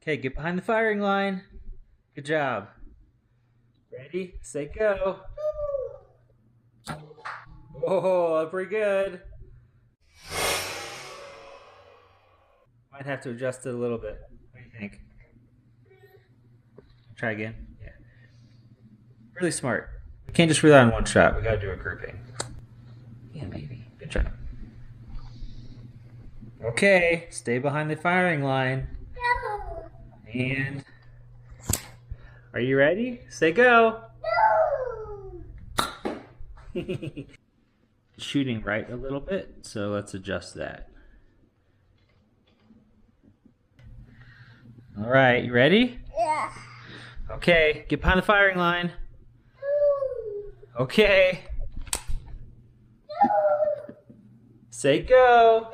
Okay, get behind the firing line. Good job. Ready, say go. Oh, pretty good. Might have to adjust it a little bit. What do you think? Try again. Yeah. Really smart. We can't just rely on one shot. We gotta do a grouping. Yeah, maybe. Good job. Okay, stay behind the firing line. And are you ready? Say go. Shooting right a little bit, so let's adjust that. All right, you ready? Yeah. Okay, get behind the firing line. Okay. Say go.